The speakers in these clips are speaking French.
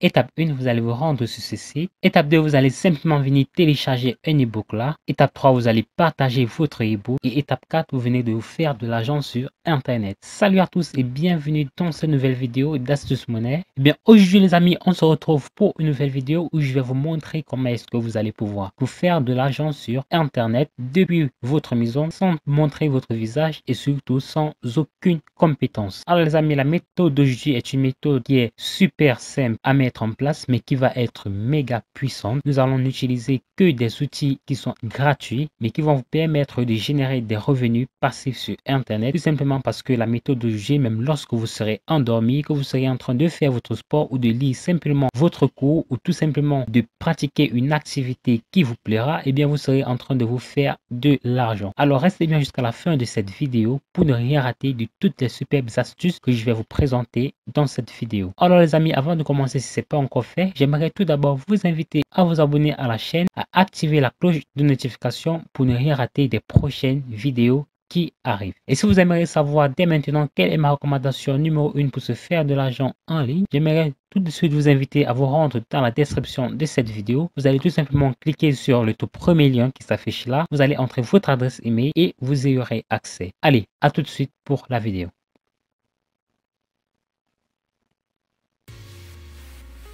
étape 1, vous allez vous rendre sur ce site. Étape 2, vous allez simplement venir télécharger un ebook là. Étape 3, vous allez partager votre ebook. Et étape 4, vous venez de vous faire de l'argent sur Internet. Salut à tous et bienvenue dans cette nouvelle vidéo d'Astuce Monnaie. Eh bien, aujourd'hui les amis, on se retrouve pour une nouvelle vidéo où je vais vous montrer comment est-ce que vous allez pouvoir vous faire de l'argent sur Internet depuis votre maison sans montrer votre visage et surtout sans aucune compétence. Alors les amis, la méthode d'aujourd'hui est une méthode qui est super simple à mettre en place mais qui va être méga puissante. Nous allons n'utiliser que des outils qui sont gratuits mais qui vont vous permettre de générer des revenus passifs sur Internet, tout simplement parce que la méthode d'aujourd'hui, même lorsque vous serez endormi, que vous serez en train de faire votre sport ou de lire simplement votre cours ou tout simplement de pratiquer une activité qui vous plaira, et bien vous serez en train de vous faire de l'argent. Alors restez bien jusqu'à la fin de cette vidéo pour ne rien rater de toutes les superbes astuces que je vais vous présenter dans cette vidéo. Alors les amis, avant de commencer, si ce n'est pas encore fait, j'aimerais tout d'abord vous inviter à vous abonner à la chaîne, à activer la cloche de notification pour ne rien rater des prochaines vidéos qui arrivent. Et si vous aimeriez savoir dès maintenant quelle est ma recommandation numéro 1 pour se faire de l'argent en ligne, j'aimerais tout de suite vous inviter à vous rendre dans la description de cette vidéo. Vous allez tout simplement cliquer sur le tout premier lien qui s'affiche là. Vous allez entrer votre adresse email et vous y aurez accès. Allez, à tout de suite pour la vidéo.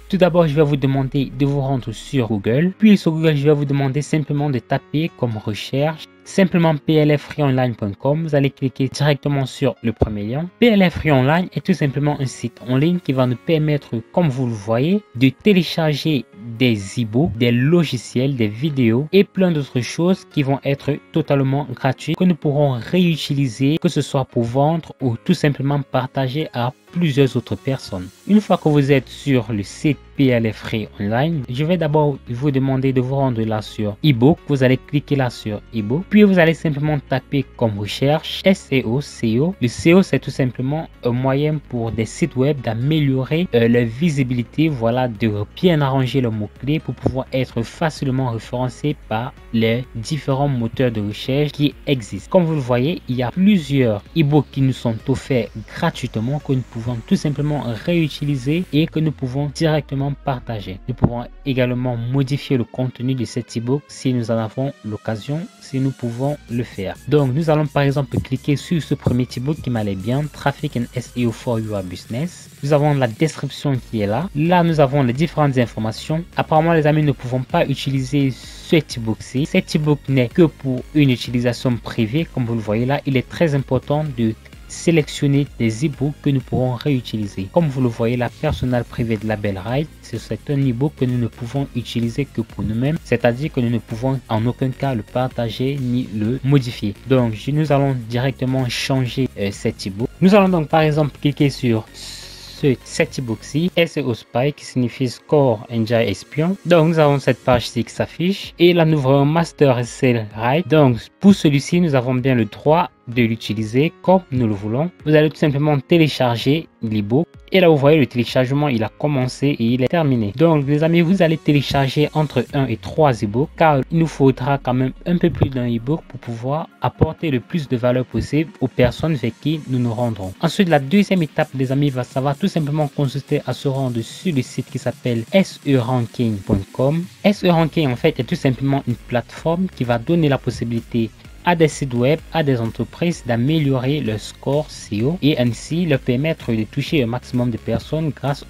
Tout d'abord, je vais vous demander de vous rendre sur Google. Puis sur Google, je vais vous demander simplement de taper comme recherche simplement plffreeonline.com. Vous allez cliquer directement sur le premier lien. PLF Free Online est tout simplement un site en ligne qui va nous permettre, comme vous le voyez, de télécharger des e-books, des logiciels, des vidéos et plein d'autres choses qui vont être totalement gratuits, que nous pourrons réutiliser, que ce soit pour vendre ou tout simplement partager à plusieurs autres personnes. Une fois que vous êtes sur le site PLF Free Online, je vais d'abord vous demander de vous rendre là sur e-book. Vous allez cliquer là sur e-book. Puis vous allez simplement taper comme recherche SEO, SEO. Le SEO, c'est tout simplement un moyen pour des sites web d'améliorer leur visibilité, voilà, de bien arranger le mot-clé pour pouvoir être facilement référencé par les différents moteurs de recherche qui existent. Comme vous le voyez, il y a plusieurs e-books qui nous sont offerts gratuitement, que nous pouvons tout simplement réutiliser et que nous pouvons directement partager. Nous pouvons également modifier le contenu de cet e-book si nous en avons l'occasion, si nous pouvons le faire. Donc nous allons par exemple cliquer sur ce premier e-book qui m'allait bien, Traffic and SEO for Your Business. Nous avons la description qui est là. Là nous avons les différentes informations. Apparemment les amis, nous ne pouvons pas utiliser cet e-book-ci. Cet e-book n'est que pour une utilisation privée. Comme vous le voyez là, il est très important de sélectionner des e-books que nous pourrons réutiliser. Comme vous le voyez, la personnel privé de Label Right, c'est un e-book que nous ne pouvons utiliser que pour nous-mêmes, c'est-à-dire que nous ne pouvons en aucun cas le partager ni le modifier. Donc nous allons directement changer cet e-book. Nous allons donc par exemple cliquer sur cet e-book-ci, SEO Spy, qui signifie Score Engine Espion. Donc nous avons cette page-ci qui s'affiche et là nous avons Master SEO Right. Donc pour celui-ci, nous avons bien le droit de l'utiliser comme nous le voulons. Vous allez tout simplement télécharger l'e-book et là vous voyez le téléchargement, il a commencé et il est terminé. Donc les amis, vous allez télécharger entre 1 et 3 e-books car il nous faudra quand même un peu plus d'un e-book pour pouvoir apporter le plus de valeur possible aux personnes vers qui nous nous rendrons. Ensuite, la deuxième étape les amis, ça va tout simplement consister à se rendre sur le site qui s'appelle seranking.com. SERanking en fait est tout simplement une plateforme qui va donner la possibilité à des sites web, à des entreprises d'améliorer leur score SEO et ainsi leur permettre de toucher un maximum de personnes grâce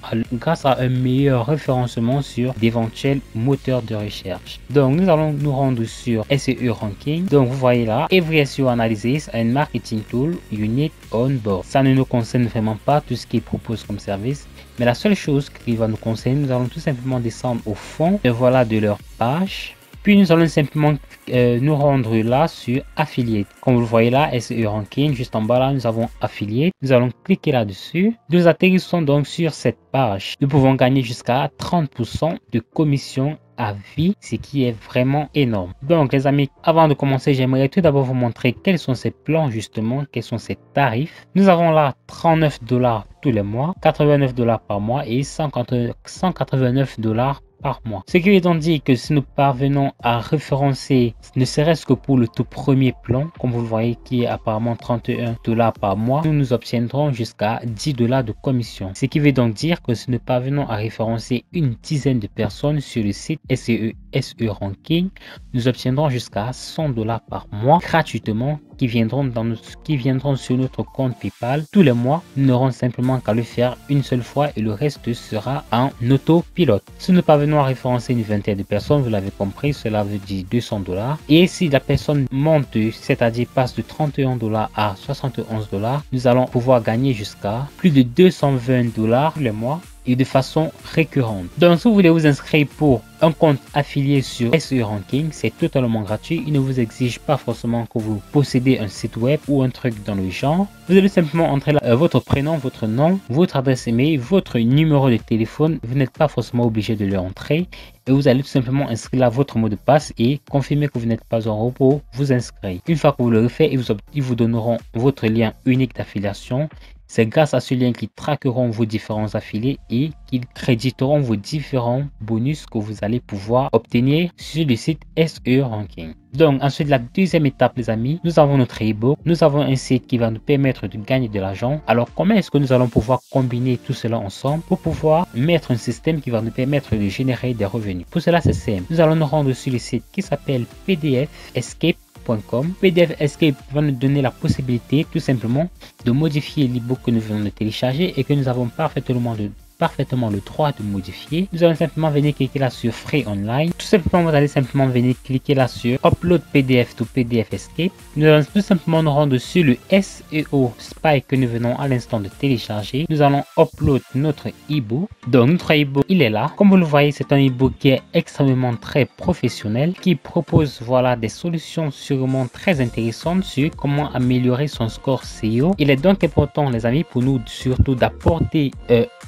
à un meilleur référencement sur d'éventuels moteurs de recherche. Donc nous allons nous rendre sur SEO Ranking. Donc vous voyez là, Every SEO Analysis and Marketing Tool you need on board. Ça ne nous concerne vraiment pas tout ce qu'ils proposent comme service. Mais la seule chose qui va nous concerner, nous allons tout simplement descendre au fond et voilà de leur page. Puis nous allons simplement nous rendre là sur Affiliate. Comme vous le voyez là, SEO Ranking, juste en bas là, nous avons Affiliate. Nous allons cliquer là-dessus. Nous atterrissons donc sur cette page. Nous pouvons gagner jusqu'à 30% de commission à vie, ce qui est vraiment énorme. Donc les amis, avant de commencer, j'aimerais tout d'abord vous montrer quels sont ces plans justement, quels sont ces tarifs. Nous avons là 39 $ tous les mois, 89 $ par mois et 189 $ par mois. Ce qui veut donc dire que si nous parvenons à référencer, ne serait-ce que pour le tout premier plan, comme vous le voyez qui est apparemment 31 $ par mois, nous obtiendrons jusqu'à 10 $ de commission. Ce qui veut donc dire que si nous parvenons à référencer une dizaine de personnes sur le site SEO Ranking, nous obtiendrons jusqu'à 100 $ par mois gratuitement qui viendront sur notre compte PayPal tous les mois. Nous n'aurons simplement qu'à le faire une seule fois et le reste sera en autopilote. Si nous parvenons à référencer une vingtaine de personnes, vous l'avez compris, cela veut dire 200 $. Et si la personne monte, c'est-à-dire passe de 31 $ à 71 $, nous allons pouvoir gagner jusqu'à plus de 220 $ tous les mois et de façon récurrente. Donc si vous voulez vous inscrire pour un compte affilié sur SEO Ranking, c'est totalement gratuit. Il ne vous exige pas forcément que vous possédez un site web ou un truc dans le genre. Vous allez simplement entrer votre prénom, votre nom, votre adresse email, votre numéro de téléphone. Vous n'êtes pas forcément obligé de l'entrer et vous allez tout simplement inscrire là votre mot de passe et confirmer que vous n'êtes pas un robot, vous inscrire. Une fois que vous le faites, ils vous donneront votre lien unique d'affiliation. C'est grâce à ce lien qu'ils traqueront vos différents affiliés et qu'ils créditeront vos différents bonus que vous allez pouvoir obtenir sur le site SEO Ranking. Donc ensuite, la deuxième étape les amis, nous avons notre ebook. Nous avons un site qui va nous permettre de gagner de l'argent. Alors comment est-ce que nous allons pouvoir combiner tout cela ensemble pour pouvoir mettre un système qui va nous permettre de générer des revenus? Pour cela c'est simple, nous allons nous rendre sur le site qui s'appelle PDF Escape. PDF Escape va nous donner la possibilité tout simplement de modifier l'ebook que nous venons de télécharger et que nous avons parfaitement le droit de modifier. Nous allons simplement venir cliquer là sur Free Online. Tout simplement, vous allez simplement venir cliquer là sur Upload PDF to PDF Escape. Nous allons tout simplement nous rendre sur le SEO Spy que nous venons à l'instant de télécharger. Nous allons upload notre ebook. Donc notre ebook, il est là. Comme vous le voyez, c'est un ebook qui est extrêmement très professionnel, qui propose voilà des solutions sûrement très intéressantes sur comment améliorer son score SEO. Il est donc important les amis pour nous surtout d'apporter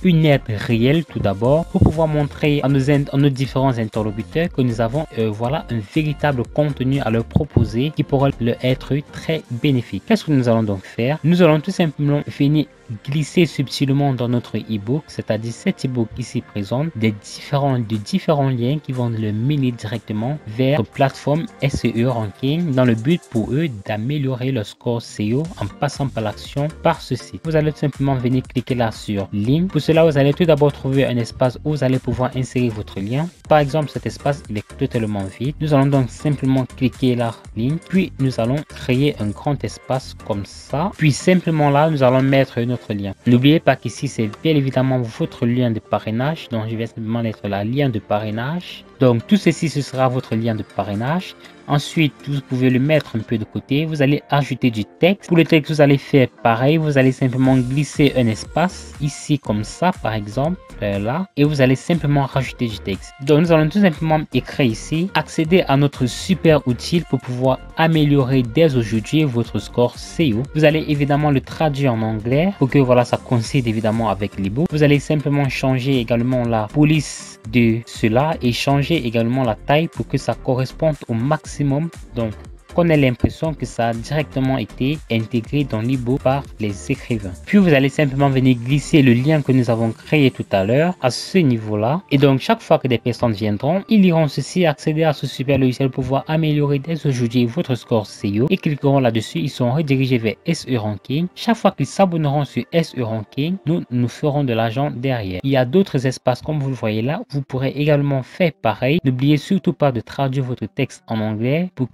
une aide réelle tout d'abord pour pouvoir montrer à nos différents interlocuteurs que nous avons voilà un véritable contenu à leur proposer qui pourra leur être très bénéfique. Qu'est-ce que nous allons donc faire? Nous allons tout simplement venir glisser subtilement dans notre ebook, c'est-à-dire cet ebook ici présente des différents liens qui vont le mener directement vers notre plateforme SEO Ranking dans le but pour eux d'améliorer leur score SEO en passant par l'action par ce site. Vous allez tout simplement venir cliquer là sur link. Pour cela, vous allez tout d'abord trouver un espace où vous allez pouvoir insérer votre lien. Par exemple, cet espace il est totalement vide. Nous allons donc simplement cliquer là link, puis nous allons créer un grand espace comme ça. Puis simplement là, nous allons mettre notre lien. N'oubliez pas qu'ici c'est bien évidemment votre lien de parrainage, donc je vais simplement mettre la lien de parrainage. Donc tout ceci ce sera votre lien de parrainage. Ensuite vous pouvez le mettre un peu de côté, vous allez ajouter du texte. Pour le texte vous allez faire pareil, vous allez simplement glisser un espace ici comme ça par exemple là, et vous allez simplement rajouter du texte. Donc nous allons tout simplement écrire ici: accéder à notre super outil pour pouvoir améliorer dès aujourd'hui votre score SEO. Vous allez évidemment le traduire en anglais pour que voilà ça coïncide évidemment avec l'ebook. Vous allez simplement changer également la police de cela et changer également la taille pour que ça corresponde au maximum. Donc qu'on ait l'impression que ça a directement été intégré dans l'ebook par les écrivains. Puis vous allez simplement venir glisser le lien que nous avons créé tout à l'heure à ce niveau là, et donc chaque fois que des personnes viendront, ils iront ceci accéder à ce super logiciel pour pouvoir améliorer dès aujourd'hui votre score SEO et cliqueront là-dessus. Ils sont redirigés vers SEO Ranking. Chaque fois qu'ils s'abonneront sur SEO Ranking, nous ferons de l'argent derrière. Il y a d'autres espaces comme vous le voyez là, vous pourrez également faire pareil. N'oubliez surtout pas de traduire votre texte en anglais pour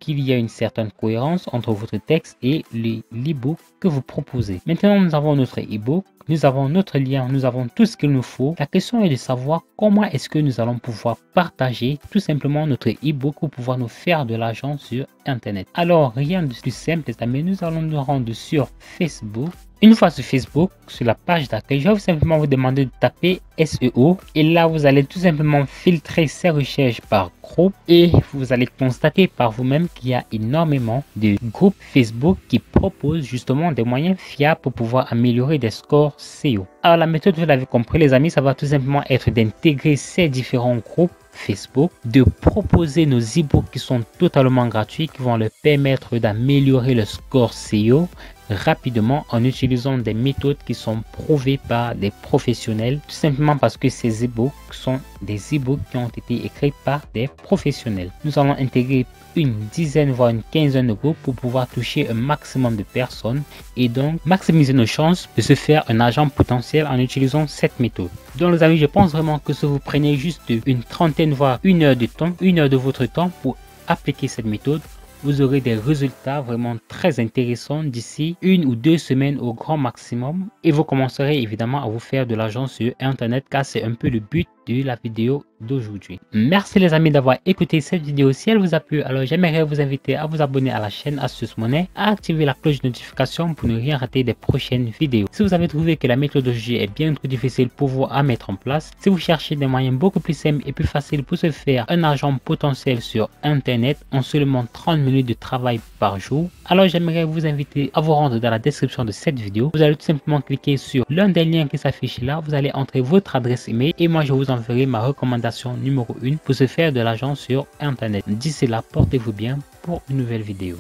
qu'il y ait une certaine cohérence entre votre texte et l'ebook que vous proposez. Maintenant, nous avons notre ebook, nous avons notre lien, nous avons tout ce qu'il nous faut. La question est de savoir comment est-ce que nous allons pouvoir partager tout simplement notre ebook pour pouvoir nous faire de l'argent sur Internet. Alors, rien de plus simple, mais nous allons nous rendre sur Facebook. Une fois sur Facebook, sur la page d'accueil, je vais simplement vous demander de taper SEO et là vous allez tout simplement filtrer ces recherches par groupe et vous allez constater par vous-même qu'il y a énormément de groupes Facebook qui proposent justement des moyens fiables pour pouvoir améliorer des scores SEO. Alors la méthode, vous l'avez compris les amis, ça va tout simplement être d'intégrer ces différents groupes Facebook, de proposer nos e-books qui sont totalement gratuits, qui vont leur permettre d'améliorer le score SEO rapidement en utilisant des méthodes qui sont prouvées par des professionnels, tout simplement parce que ces e-books sont des e-books qui ont été écrits par des professionnels. Nous allons intégrer une dizaine voire une quinzaine de groupes pour pouvoir toucher un maximum de personnes et donc maximiser nos chances de se faire un agent potentiel en utilisant cette méthode. Donc les amis, je pense vraiment que si vous prenez juste une trentaine voire une heure de votre temps pour appliquer cette méthode, vous aurez des résultats vraiment très intéressants d'ici 1 ou 2 semaines au grand maximum et vous commencerez évidemment à vous faire de l'argent sur internet, car c'est un peu le but de la vidéo d'aujourd'hui. Merci les amis d'avoir écouté cette vidéo. Si elle vous a plu, alors j'aimerais vous inviter à vous abonner à la chaîne Astuce Monnaie, à activer la cloche de notification pour ne rien rater des prochaines vidéos. Si vous avez trouvé que la méthode d'aujourd'hui est bien trop difficile pour vous à mettre en place, si vous cherchez des moyens beaucoup plus simples et plus faciles pour se faire un argent potentiel sur internet en seulement 30 minutes de travail par jour, alors j'aimerais vous inviter à vous rendre dans la description de cette vidéo. Vous allez tout simplement cliquer sur l'un des liens qui s'affiche là, vous allez entrer votre adresse email et moi je vous enverrai ma recommandation numéro 1 pour se faire de l'argent sur internet. D'ici là, portez-vous bien pour une nouvelle vidéo.